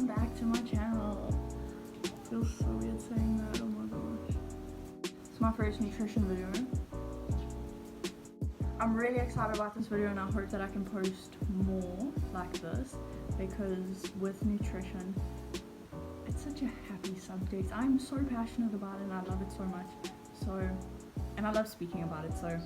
welcome back to my channel. Feels so weird saying that, oh my gosh. It's my first nutrition video. I'm really excited about this video and I hope that I can post more like this, because with nutrition, it's such a happy subject. I'm so passionate about it and I love it so much. And I love speaking about it, so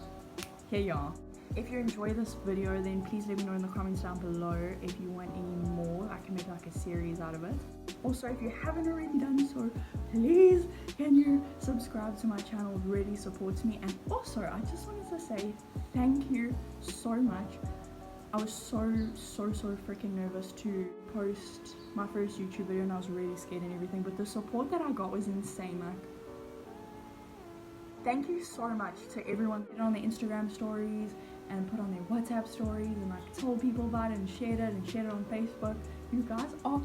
here you are. If you enjoy this video, then please let me know in the comments down below if you want any more. I can make like a series out of it. Also, if you haven't already done so, please can you subscribe to my channel? It really supports me. And also, I just wanted to say thank you so much. I was so freaking nervous to post my first YouTube video and I was really scared and everything, but the support that I got was insane. Like, thank you so much to everyone who put it on their Instagram stories and put on their WhatsApp stories and like told people about it and shared it on Facebook. You guys are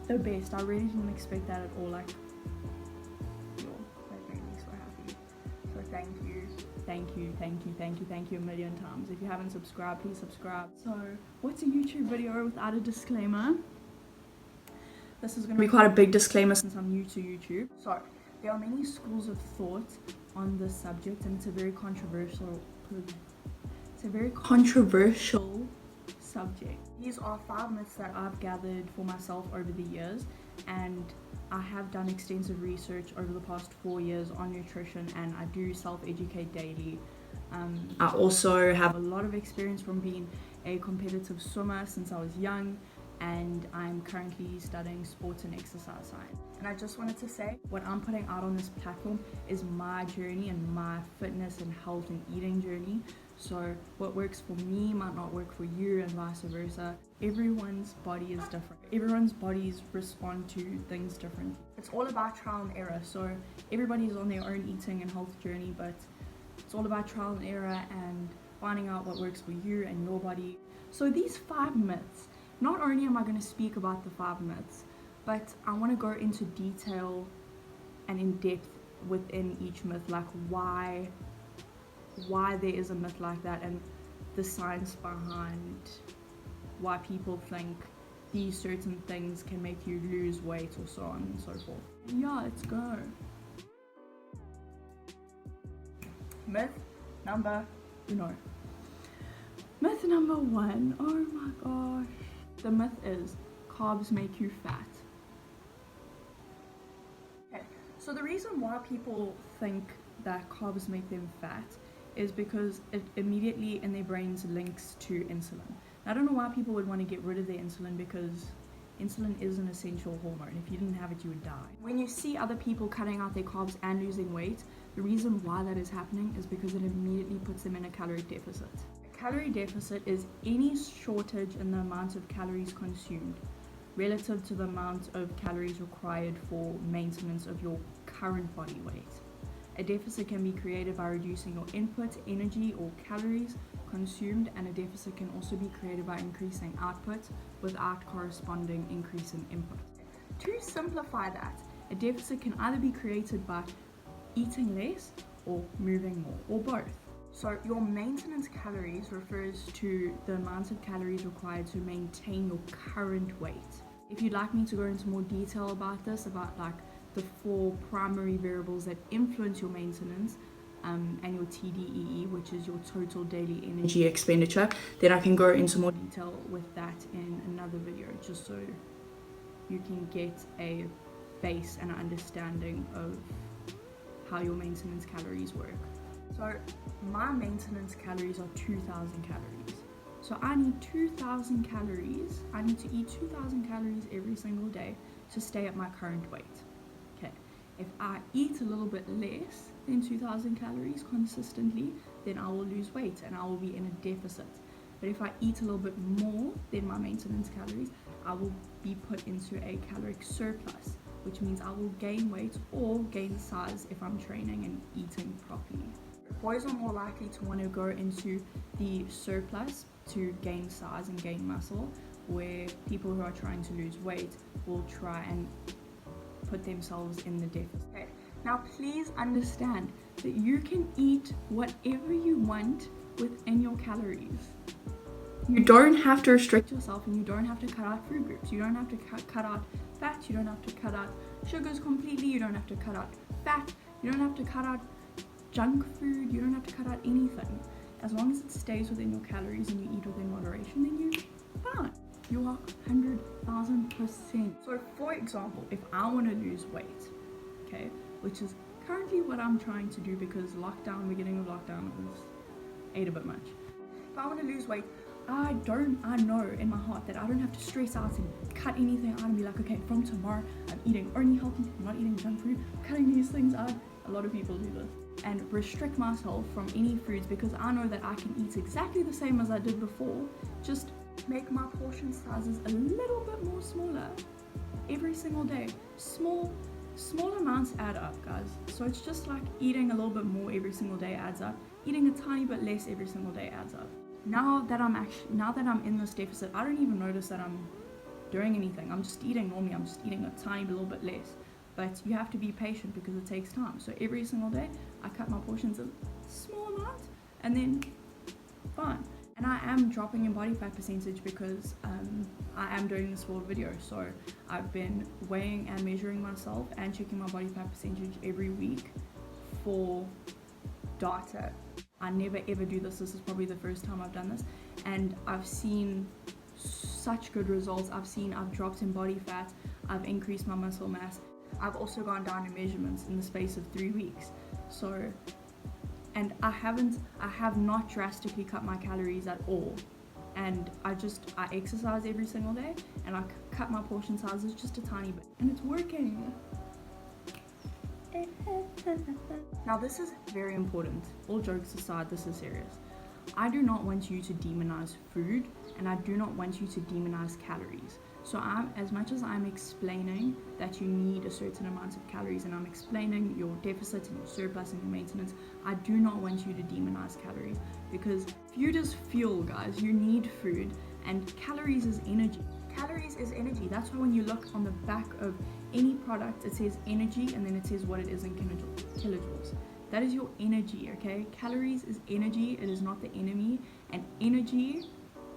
the best. I really didn't expect that at all. Like, that made me so happy. So thank you a million times. If you haven't subscribed, please subscribe. So what's a YouTube video without a disclaimer? This is going to be quite a big disclaimer since I'm new to YouTube. So there are many schools of thought on this subject and it's a very controversial subject. These are 5 myths that I've gathered for myself over the years, and I have done extensive research over the past 4 years on nutrition, and I do self-educate daily. I also have a lot of experience from being a competitive swimmer since I was young, and I'm currently studying sports and exercise science. And I just wanted to say, what I'm putting out on this platform is my journey and my fitness and health and eating journey. So what works for me might not work for you and vice versa. Everyone's body is different. Everyone's bodies respond to things differently. It's all about trial and error. So everybody's on their own eating and health journey, but it's all about trial and error and finding out what works for you and your body. So these 5 myths, not only am I going to speak about the 5 myths, but I want to go into detail and in depth within each myth, like why there is a myth like that and the science behind why people think these certain things can make you lose weight or so on and so forth. Yeah, let's go. Myth number 1. Oh my gosh. The myth is carbs make you fat. Okay, so the reason why people think that carbs make them fat is because it immediately in their brains links to insulin. I don't know why people would want to get rid of their insulin, because insulin is an essential hormone. If you didn't have it, you would die. When you see other people cutting out their carbs and losing weight, the reason why that is happening is because it immediately puts them in a calorie deficit. A calorie deficit is any shortage in the amount of calories consumed relative to the amount of calories required for maintenance of your current body weight. A deficit can be created by reducing your input, energy, or calories consumed, and a deficit can also be created by increasing output without corresponding increase in input. To simplify that, a deficit can either be created by eating less or moving more, or both. So your maintenance calories refers to the amount of calories required to maintain your current weight. If you'd like me to go into more detail about this, about like the 4 primary variables that influence your maintenance and your TDEE, which is your total daily energy expenditure, then I can go into more detail with that in another video, just so you can get a base and understanding of how your maintenance calories work. So my maintenance calories are 2,000 calories. So I need 2,000 calories. I need to eat 2,000 calories every single day to stay at my current weight. Okay, if I eat a little bit less than 2,000 calories consistently, then I will lose weight and I will be in a deficit. But if I eat a little bit more than my maintenance calories, I will be put into a caloric surplus, which means I will gain weight or gain size if I'm training and eating properly. Boys are more likely to want to go into the surplus to gain size and gain muscle, where people who are trying to lose weight will try and put themselves in the deficit. Okay. Now please understand that you can eat whatever you want within your calories. You don't have to restrict yourself and you don't have to cut out food groups. You don't have to cut out fat, you don't have to cut out sugars completely, you don't have to cut out fat, you don't have to cut out junk food, you don't have to cut out anything. As long as it stays within your calories and you eat within moderation, then you're fine. You are 100,000%. So for example, if I want to lose weight, okay, which is currently what I'm trying to do because beginning of lockdown ate a bit much. If I want to lose weight, I know in my heart that I don't have to stress out and cut anything out and be like, okay, from tomorrow I'm eating only healthy, I'm not eating junk food, I'm cutting these things out. A lot of people do this. And restrict myself from any foods because I know that I can eat exactly the same as I did before, just make my portion sizes a little bit more smaller every single day. Small amounts add up, guys. So it's just like eating a little bit more every single day adds up. Eating a tiny bit less every single day adds up. Now that I'm in this deficit, I don't even notice that I'm doing anything. I'm just eating normally. I'm just eating a tiny little bit less. But you have to be patient because it takes time. So every single day, I cut my portions a small amount and then fine. And I am dropping in body fat percentage because I am doing this for a video. So I've been weighing and measuring myself and checking my body fat percentage every week for data. I never ever do this. This is probably the first time I've done this. And I've seen such good results. I've dropped in body fat. I've increased my muscle mass. I've also gone down in measurements in the space of 3 weeks. So, and I have not drastically cut my calories at all. And I exercise every single day and I cut my portion sizes just a tiny bit. And it's working. Now this is very important. All jokes aside, this is serious. I do not want you to demonize food and I do not want you to demonize calories. So as much as I'm explaining that you need a certain amount of calories and I'm explaining your deficit and your surplus and your maintenance, I do not want you to demonize calories because food is fuel, guys. You need food and calories is energy. Calories is energy. That's why when you look on the back of any product, it says energy and then it says what it is in kilojoules. That is your energy, okay? Calories is energy. It is not the enemy. And energy,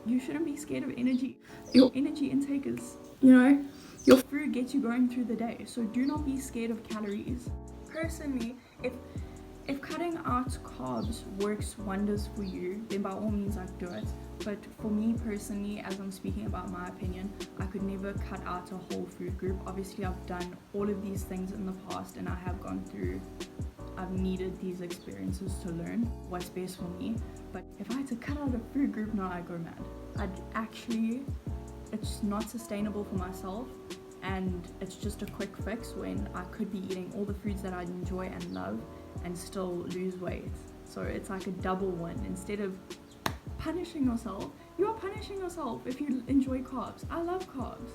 you shouldn't be scared of energy. Your energy intake is, your food gets you going through the day. So do not be scared of calories. Personally, if cutting out carbs works wonders for you, then by all means I'd do it. But for me personally, as I'm speaking about my opinion, I could never cut out a whole food group. Obviously, I've done all of these things in the past and I've needed these experiences to learn what's best for me. But if I had to cut out a food group, no, I'd go mad. It's not sustainable for myself and it's just a quick fix when I could be eating all the foods that I enjoy and love and still lose weight. So it's like a double win. Instead of punishing yourself, you are punishing yourself if you enjoy carbs. I love carbs.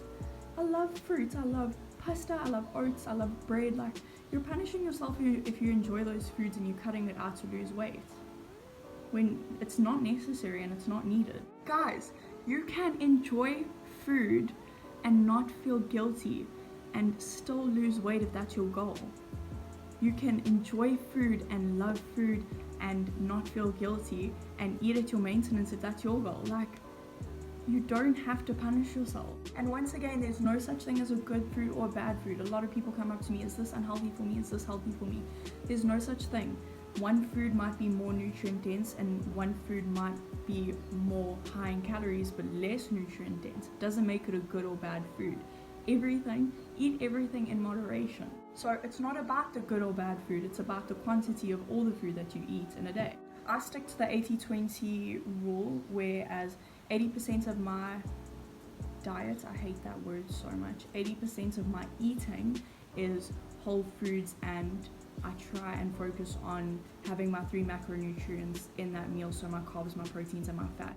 I love fruits. I love pasta. I love oats. I love bread. Like, you're punishing yourself if you enjoy those foods and you're cutting it out to lose weight when it's not necessary and it's not needed. Guys, you can enjoy food and not feel guilty and still lose weight if that's your goal. You can enjoy food and love food and not feel guilty and eat at your maintenance if that's your goal. Like, you don't have to punish yourself. And once again, there's no such thing as a good food or bad food. A lot of people come up to me, is this unhealthy for me? Is this healthy for me? There's no such thing. One food might be more nutrient dense and one food might be more high in calories but less nutrient dense. It doesn't make it a good or bad food. Eat everything in moderation. So it's not about the good or bad food, it's about the quantity of all the food that you eat in a day. I stick to the 80-20 rule, whereas 80% of my diet, I hate that word so much, 80% of my eating is whole foods, and I try and focus on having my 3 macronutrients in that meal, so my carbs, my proteins, and my fat.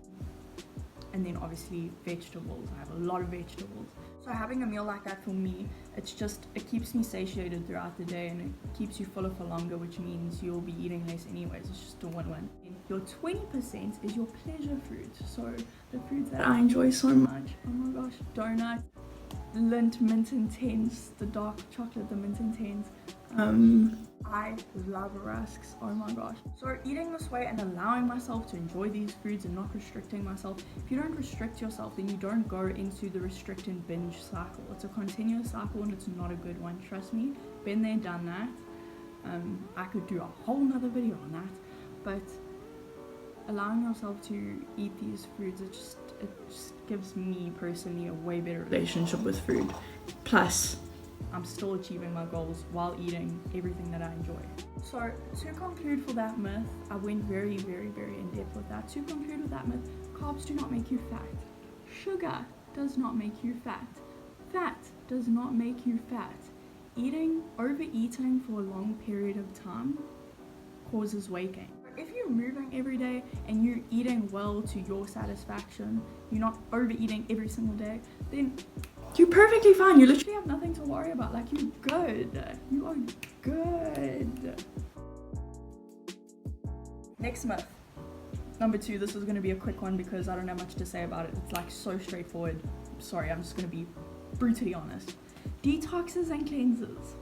And then obviously vegetables. I have a lot of vegetables. So having a meal like that for me, it keeps me satiated throughout the day and it keeps you fuller for longer, which means you'll be eating less anyways. It's just a win-win. Your 20% is your pleasure foods. So the foods that I enjoy so much. Oh my gosh, donuts, Lindt Mint Intense, the dark chocolate, the Mint Intense, I love rusks, oh my gosh. So eating this way and allowing myself to enjoy these foods and not restricting myself. If you don't restrict yourself, then you don't go into the restrict and binge cycle. It's a continuous cycle and it's not a good one, trust me. Been there, done that. I could do a whole nother video on that, but allowing yourself to eat these foods, it just gives me personally a way better relationship with food. Plus, I'm still achieving my goals while eating everything that I enjoy. So to conclude for that myth, I went very, very, very in depth with that. To conclude with that myth, carbs do not make you fat. Sugar does not make you fat. Fat does not make you fat. Overeating for a long period of time causes weight gain. If you're moving every day and you're eating well to your satisfaction, you're not overeating every single day, then you're perfectly fine. You literally have nothing to worry about. Like, you're good. You are good. Next myth. Number 2, this is going to be a quick one because I don't have much to say about it. It's like so straightforward. Sorry, I'm just going to be brutally honest. Detoxes and cleanses.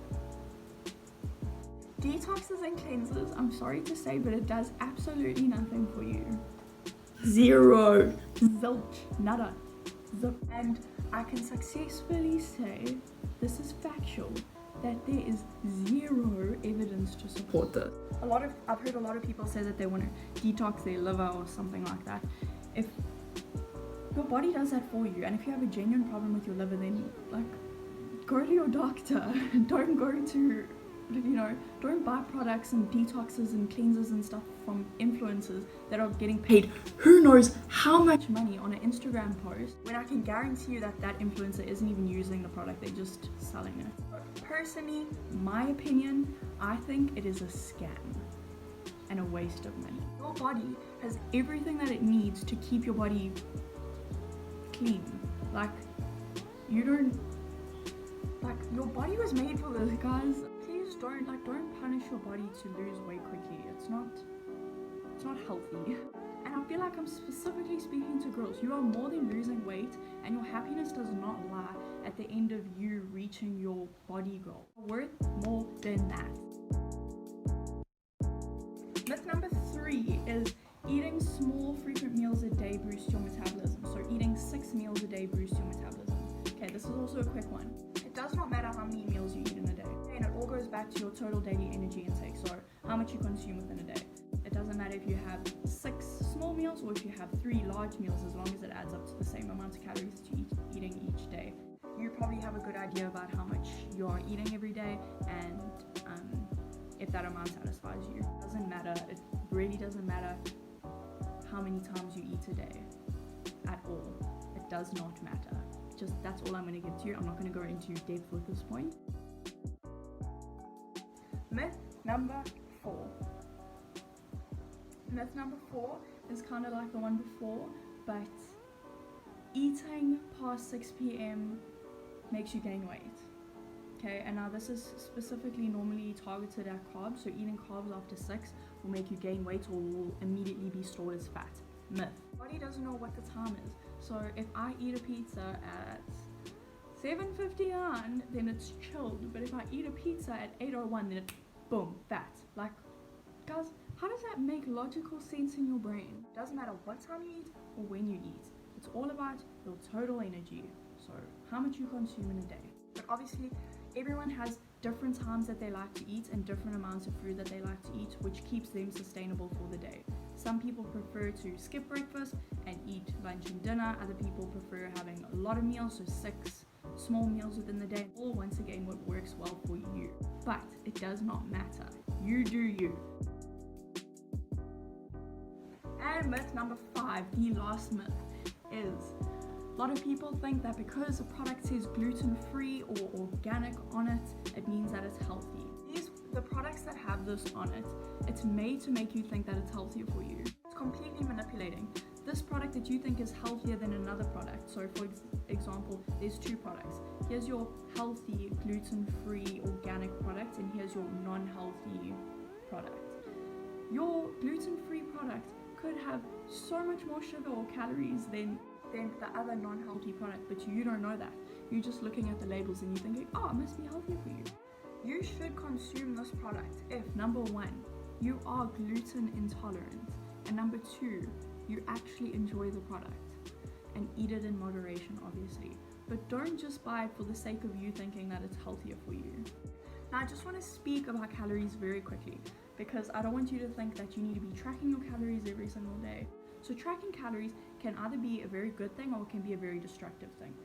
Detoxes and cleanses, I'm sorry to say, but it does absolutely nothing for you. Zero. Zilch. Nada. Zip. And I can successfully say, this is factual, that there is zero evidence to support this. I've heard a lot of people say that they want to detox their liver or something like that. If your body does that for you, and if you have a genuine problem with your liver, then like, go to your doctor. Don't go to, don't buy products and detoxes and cleansers and stuff from influencers that are getting paid who knows how much money on an Instagram post, when I can guarantee you that that influencer isn't even using the product, they're just selling it. Personally, my opinion, I think it is a scam and a waste of money. Your body has everything that it needs to keep your body clean. Like, your body was made for this, guys. Please don't punish your body to lose weight quickly. It's not healthy. And I feel like I'm specifically speaking to girls. You are more than losing weight, and your happiness does not lie at the end of you reaching your body goal. You're worth more than that. Myth number 3 is eating small, frequent meals a day boosts your metabolism. So eating 6 meals a day boosts your metabolism. Okay, this is also a quick one. It does not matter how many meals you eat in a day. And it all goes back to your total daily energy intake. So how much you consume within a day. It doesn't matter if you have 6 small meals or if you have 3 large meals, as long as it adds up to the same amount of calories that you eating each day. You probably have a good idea about how much you are eating every day, and if that amount satisfies you. It doesn't matter. It really doesn't matter how many times you eat a day at all. It does not matter. Just, that's all I'm going to give to you. I'm not going to go into depth with this point. Myth number 4. Myth number 4 is kind of like the one before, but eating past 6 p.m. makes you gain weight. Okay, and now this is specifically normally targeted at carbs, so eating carbs after 6 will make you gain weight or will immediately be stored as fat. Myth. Body doesn't know what the time is. So if I eat a pizza at 7:59, then it's chilled. But if I eat a pizza at 8:01, then it's boom, fat. Like, guys, how does that make logical sense in your brain? It doesn't matter what time you eat or when you eat. It's all about your total energy. So how much you consume in a day. But obviously, everyone has different times that they like to eat and different amounts of food that they like to eat, which keeps them sustainable for the day. Some people prefer to skip breakfast and eat lunch and dinner. Other people prefer having a lot of meals, so 6 small meals within the day. All, once again, what works well for you. But it does not matter. You do you. And myth number 5, the last myth, is a lot of people think that because a product says gluten-free or organic on it, it means that it's healthy. The products that have this on it, it's made to make you think that it's healthier for you. It's completely manipulating. This product that you think is healthier than another product. So for example, there's 2 products. Here's your healthy, gluten-free, organic product, and here's your non-healthy product. Your gluten-free product could have so much more sugar or calories than the other non-healthy product, but you don't know that. You're just looking at the labels and you're thinking, oh, it must be healthier for you. You should consume this product if, number one, you are gluten intolerant, and number two, you actually enjoy the product. And eat it in moderation, obviously. But don't just buy it for the sake of you thinking that it's healthier for you. Now, I just want to speak about calories very quickly, because I don't want you to think that you need to be tracking your calories every single day. So tracking calories can either be a very good thing or it can be a very destructive thing.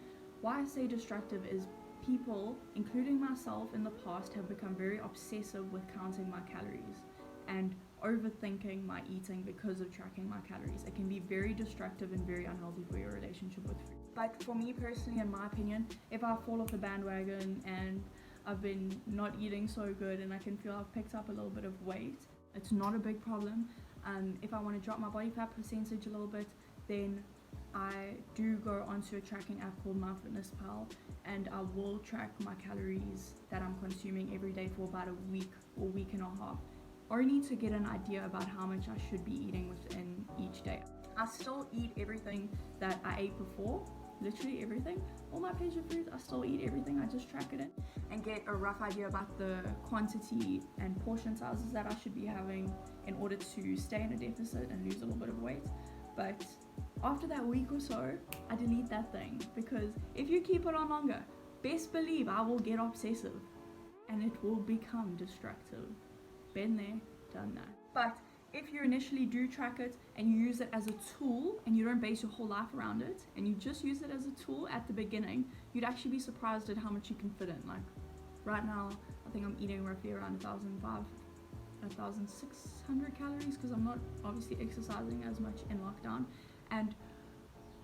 Why I say destructive is people, including myself in the past, have become very obsessive with counting my calories and overthinking my eating because of tracking my calories. It can be very destructive and very unhealthy for your relationship with food. But for me personally, in my opinion, if I fall off the bandwagon and I've been not eating so good and I can feel I've picked up a little bit of weight, it's not a big problem. If I want to drop my body fat percentage a little bit, then I do go onto a tracking app called MyFitnessPal, and I will track my calories that I'm consuming every day for about a week or week and a half, only to get an idea about how much I should be eating within each day. I still eat everything that I ate before, literally everything. All my patient foods, I still eat everything. I just track it in and get a rough idea about the quantity and portion sizes that I should be having in order to stay in a deficit and lose a little bit of weight. But after that week or so, I delete that thing, because if you keep it on longer, best believe I will get obsessive and it will become destructive. Been there, done that. But if you initially do track it and you use it as a tool and you don't base your whole life around it and you just use it as a tool at the beginning, you'd actually be surprised at how much you can fit in. Like right now, I think I'm eating roughly around 1,600 calories because I'm not obviously exercising as much in lockdown. And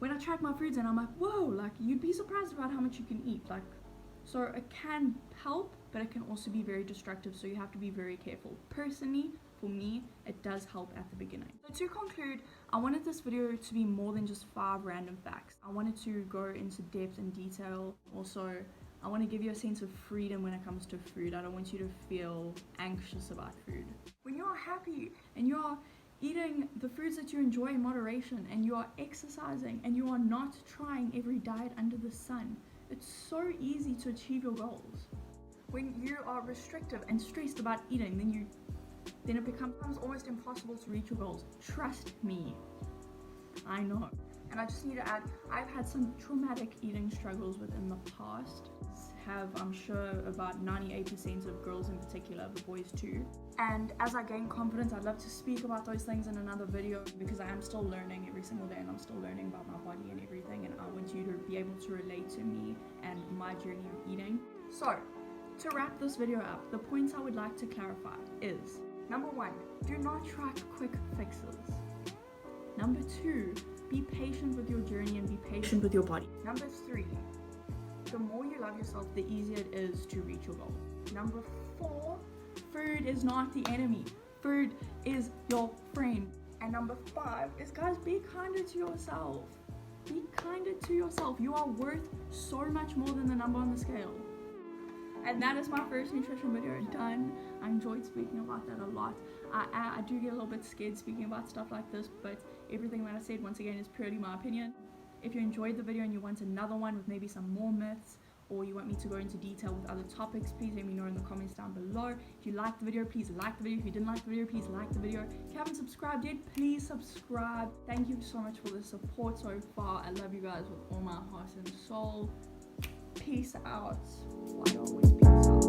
when I track my foods and I'm like, whoa, like you'd be surprised about how much you can eat. Like, so it can help, but it can also be very destructive, so you have to be very careful. Personally, for me, it does help at the beginning. So to conclude, I wanted this video to be more than just 5 random facts. I wanted to go into depth and detail. Also, I want to give you a sense of freedom when it comes to food. I don't want you to feel anxious about food. When you're happy and you're eating the foods that you enjoy in moderation and you are exercising and you are not trying every diet under the sun, it's so easy to achieve your goals. When you are restrictive and stressed about eating, then it becomes almost impossible to reach your goals. Trust me, I know. And I just need to add, I've had some traumatic eating struggles within the past. I'm sure about 98% of girls in particular, but boys too. And as I gain confidence, I'd love to speak about those things in another video, because I am still learning every single day and I'm still learning about my body and everything, and I want you to be able to relate to me and my journey of eating. So, to wrap this video up, the points I would like to clarify is, number 1, do not track quick fixes. Number 2, be patient with your journey and be patient with your body. Number 3, the more you love yourself, the easier it is to reach your goal. Number 4, food is not the enemy. Food is your friend. And number 5 is, guys, be kinder to yourself. Be kinder to yourself. You are worth so much more than the number on the scale. And that is my first nutrition video done. I enjoyed speaking about that a lot. I do get a little bit scared speaking about stuff like this, but everything that I said, once again, is purely my opinion. If you enjoyed the video and you want another one with maybe some more myths, or you want me to go into detail with other topics, please let me know in the comments down below. If you liked the video, please like the video. If you didn't like the video, please like the video. If you haven't subscribed yet, please subscribe. Thank you so much for the support so far. I love you guys with all my heart and soul. Peace out. Why always peace out?